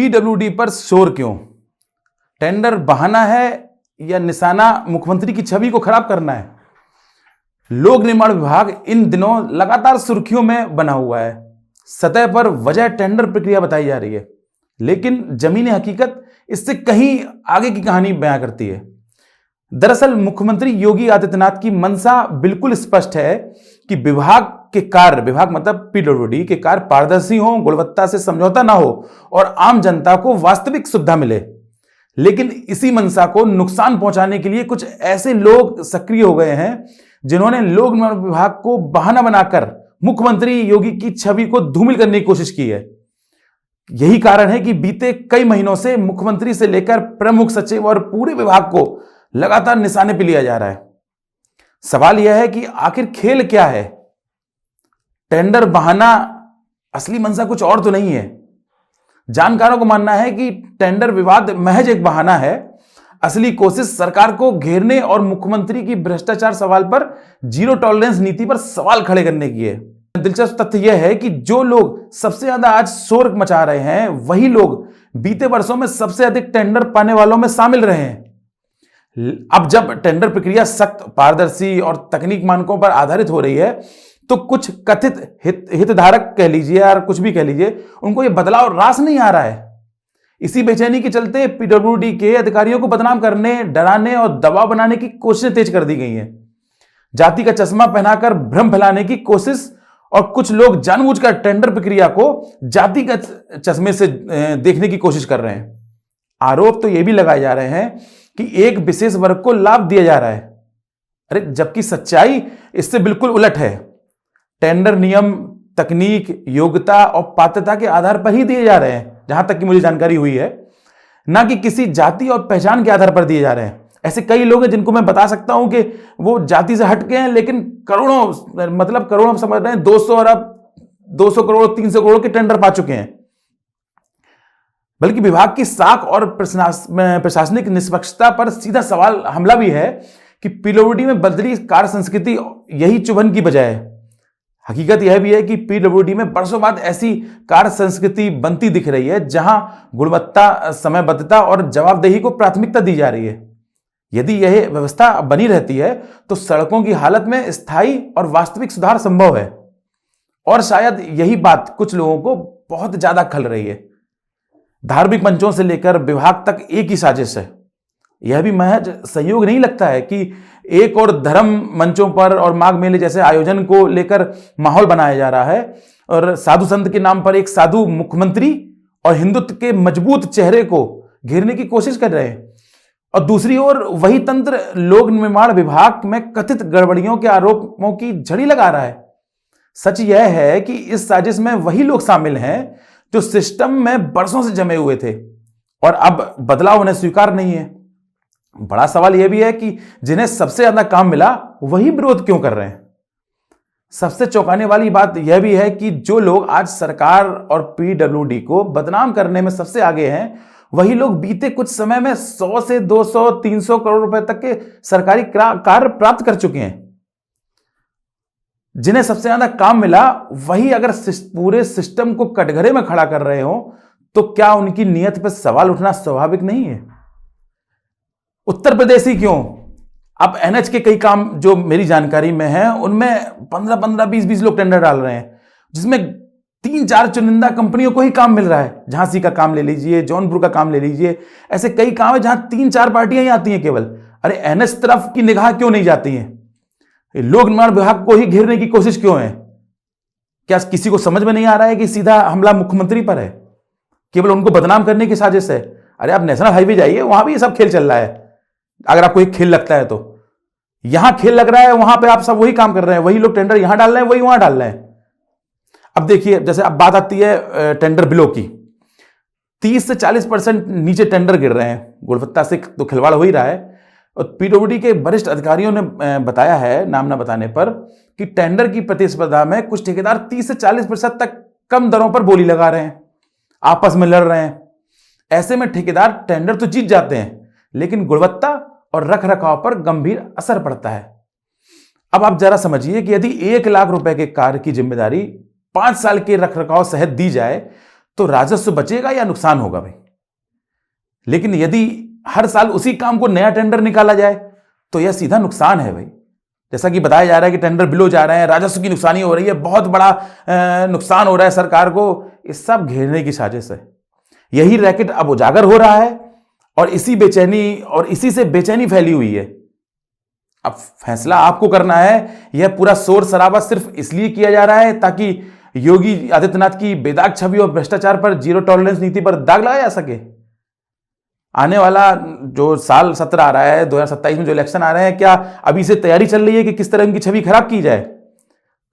PWD पर शोर क्यों? टेंडर बहाना है या निशाना मुख्यमंत्री की छवि को खराब करना है? लोक निर्माण विभाग इन दिनों लगातार सुर्खियों में बना हुआ है। सतह पर वजह टेंडर प्रक्रिया बताई जा रही है, लेकिन जमीनी हकीकत इससे कहीं आगे की कहानी बयां करती है। दरअसल मुख्यमंत्री योगी आदित्यनाथ की मंशा बिल्कुल स्पष्ट है कि विभाग मतलब पीडब्ल्यूडी के कार्य पारदर्शी हो, गुणवत्ता से समझौता ना हो और आम जनता को वास्तविक सुविधा मिले। लेकिन इसी मंशा को नुकसान पहुंचाने के लिए कुछ ऐसे लोग सक्रिय हो गए हैं जिन्होंने लोक निर्माण विभाग को बहाना बनाकर मुख्यमंत्री योगी की छवि को धूमिल करने की कोशिश की है। यही कारण है कि बीते कई महीनों से मुख्यमंत्री से लेकर प्रमुख सचिव और पूरे विभाग को लगातार निशाने पर लिया जा रहा है। सवाल यह है कि आखिर खेल क्या है? टेंडर बहाना, असली मंशा कुछ और तो नहीं है। जानकारों को मानना है कि टेंडर विवाद महज एक बहाना है। असली कोशिश सरकार को घेरने और मुख्यमंत्री की भ्रष्टाचार सवाल पर जीरो टॉलरेंस नीति पर सवाल खड़े करने की है। दिलचस्प तथ्य यह है कि जो लोग सबसे ज्यादा आज शोर मचा रहे हैं, वही लोग बीते वर्षों में सबसे अधिक टेंडर पाने वालों में शामिल रहे हैं। अब जब टेंडर प्रक्रिया सख्त, पारदर्शी और तकनीक मानकों पर आधारित हो रही है, तो कुछ कथित हितधारक कह लीजिए या कुछ भी कह लीजिए, उनको यह बदलाव रास नहीं आ रहा है। इसी बेचैनी के चलते पीडब्ल्यूडी के अधिकारियों को बदनाम करने, डराने और दबाव बनाने की कोशिशें तेज कर दी गई हैं। जाति का चश्मा पहनाकर भ्रम फैलाने की कोशिश, और कुछ लोग जानबूझकर टेंडर प्रक्रिया को जाति का चश्मे से देखने की कोशिश कर रहे हैं। आरोप तो यह भी लगाए जा रहे हैं कि एक विशेष वर्ग को लाभ दिया जा रहा है। अरे, जबकि सच्चाई इससे बिल्कुल उलट है। टेंडर नियम, तकनीक, योग्यता और पात्रता के आधार पर ही दिए जा रहे हैं, जहां तक कि मुझे जानकारी हुई है, ना कि किसी जाति और पहचान के आधार पर दिए जा रहे हैं। ऐसे कई लोग हैं जिनको मैं बता सकता हूं कि वो जाति से हटके हैं, लेकिन करोड़ों हम समझ रहे हैं, 200 करोड़ 300 करोड़ के टेंडर पा चुके हैं। बल्कि विभाग की साख और प्रशासनिक निष्पक्षता पर सीधा सवाल हमला भी है कि पीडब्ल्यूडी में बदली कार्य संस्कृति यही चुभन की वजह है। हकीकत यह भी है कि पीडब्ल्यूडी में बरसों बाद ऐसी कार्य संस्कृति बनती दिख रही है जहां गुणवत्ता, समयबद्धता और जवाबदेही को प्राथमिकता दी जा रही है। यदि यह व्यवस्था बनी रहती है तो सड़कों की हालत में स्थायी और वास्तविक सुधार संभव है। और शायद यही बात कुछ लोगों को बहुत ज्यादा खल रही है। धार्मिक मंचों से लेकर विभाग तक एक ही साजिश है। यह भी महज संयोग नहीं लगता है कि एक और धर्म मंचों पर और माघ मेले जैसे आयोजन को लेकर माहौल बनाया जा रहा है, और साधु संत के नाम पर एक साधु मुख्यमंत्री और हिंदुत्व के मजबूत चेहरे को घेरने की कोशिश कर रहे हैं। और दूसरी ओर वही तंत्र लोक निर्माण विभाग में कथित गड़बड़ियों के आरोपों की झड़ी लगा रहा है। सच यह है कि इस साजिश में वही लोग शामिल हैं जो सिस्टम में बरसों से जमे हुए थे और अब बदलाव उन्हें स्वीकार नहीं है। बड़ा सवाल यह भी है कि जिन्हें सबसे ज्यादा काम मिला, वही विरोध क्यों कर रहे हैं। सबसे चौंकाने वाली बात यह भी है कि जो लोग आज सरकार और पीडब्ल्यूडी को बदनाम करने में सबसे आगे हैं, वही लोग बीते कुछ समय में 100 से 200, 300 करोड़ रुपए तक के सरकारी कार्य प्राप्त कर चुके हैं। जिन्हें सबसे ज्यादा काम मिला, वही अगर पूरे सिस्टम को कटघरे में खड़ा कर रहे हो, तो क्या उनकी नीयत पर सवाल उठना स्वाभाविक नहीं है? उत्तर प्रदेश ही क्यों, अब एनएच के कई काम जो मेरी जानकारी में है, उनमें 15-15, 20-20 लोग टेंडर डाल रहे हैं, जिसमें 3-4 चुनिंदा कंपनियों को ही काम मिल रहा है। झांसी का काम ले लीजिए, जौनपुर का काम ले लीजिए, ऐसे कई काम है जहां 3-4 पार्टियां ही आती हैं केवल। अरे, एनएच तरफ की निगाह क्यों नहीं जाती है? लोक निर्माण विभाग को ही घेरने की कोशिश क्यों है? क्या किसी को समझ में नहीं आ रहा है कि सीधा हमला मुख्यमंत्री पर है, केवल उनको बदनाम करने की साजिश है? अरे, आप नेशनल हाईवे जाइए, वहां भी ये सब खेल चल रहा है। अगर आपको एक खेल लगता है तो यहां खेल लग रहा है, वहां पे आप सब वही काम कर रहे हैं, वही लोग टेंडर यहां डाल रहे हैं, वही वहां डाल रहे हैं। अब देखिए, जैसे अब बात आती है टेंडर बिलों की, 30 से 40% नीचे टेंडर गिर रहे हैं। गुणवत्ता से तो खिलवाड़ हो ही रहा है। और पीडब्ल्यूडी के वरिष्ठ अधिकारियों ने बताया है, नाम न बताने पर, कि टेंडर की प्रतिस्पर्धा में कुछ ठेकेदार 30 से 40% तक कम दरों पर बोली लगा रहे हैं, आपस में लड़ रहे हैं। ऐसे में ठेकेदार टेंडर तो जीत जाते हैं, लेकिन गुणवत्ता और रख रखाव पर गंभीर असर पड़ता है। अब आप जरा समझिए कि यदि 1 लाख रुपए के कार्य की जिम्मेदारी 5 साल के रख रखाव सहित दी जाए, तो राजस्व बचेगा या नुकसान होगा भाई। लेकिन यदि हर साल उसी काम को नया टेंडर निकाला जाए तो यह सीधा नुकसान है भाई। जैसा कि बताया जा रहा है कि टेंडर बिलो जा रहे हैं, राजस्व की नुकसानी हो रही है, बहुत बड़ा नुकसान हो रहा है सरकार को। इस सब घेरने की साजिश है। यही रैकेट अब उजागर हो रहा है और इसी से बेचैनी फैली हुई है। अब फैसला आपको करना है। यह पूरा शोर शराबा सिर्फ इसलिए किया जा रहा है ताकि योगी आदित्यनाथ की बेदाग छवि और भ्रष्टाचार पर जीरो टॉलरेंस नीति पर दाग लगाया जा सके। आने वाला जो साल सत्र आ रहा है, 2027 में जो इलेक्शन आ रहे हैं, क्या अभी से तैयारी चल रही है कि किस तरह उनकी छवि खराब की जाए?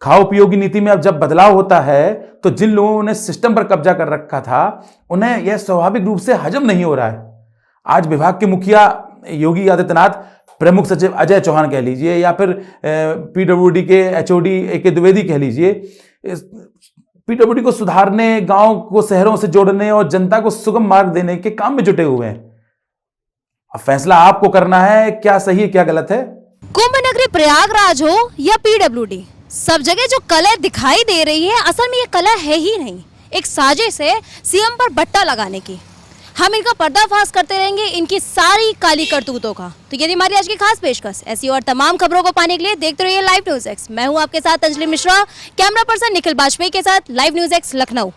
खाओ पियो की नीति में अब जब बदलाव होता है तो जिन लोगों ने सिस्टम पर कब्जा कर रखा था उन्हें यह स्वाभाविक रूप से हजम नहीं हो रहा है। आज विभाग के मुखिया योगी आदित्यनाथ, प्रमुख सचिव अजय चौहान कह लीजिए या फिर पीडब्ल्यूडी के एचओडी AK द्विवेदी कह लीजिए, पीडब्ल्यूडी को सुधारने, गांव को शहरों से जोड़ने और जनता को सुगम मार्ग देने के काम में जुटे हुए हैं। अब फैसला आपको करना है, क्या सही है क्या गलत है। कुंभ नगरी प्रयागराज हो या पीडब्ल्यूडी, सब जगह जो कलह दिखाई दे रही है असल में ये कलह है ही नहीं, एक साजिश है सीएम पर बट्टा लगाने की। हम इनका पर्दाफाश करते रहेंगे, इनकी सारी काली करतूतों का। तो यदि हमारी आज की खास पेशकश, ऐसी और तमाम खबरों को पाने के लिए देखते रहिए लाइव न्यूज एक्स। मैं हूं आपके साथ अंजलि मिश्रा, कैमरा पर्सन निखिल बाजपेयी के साथ लाइव न्यूज एक्स लखनऊ।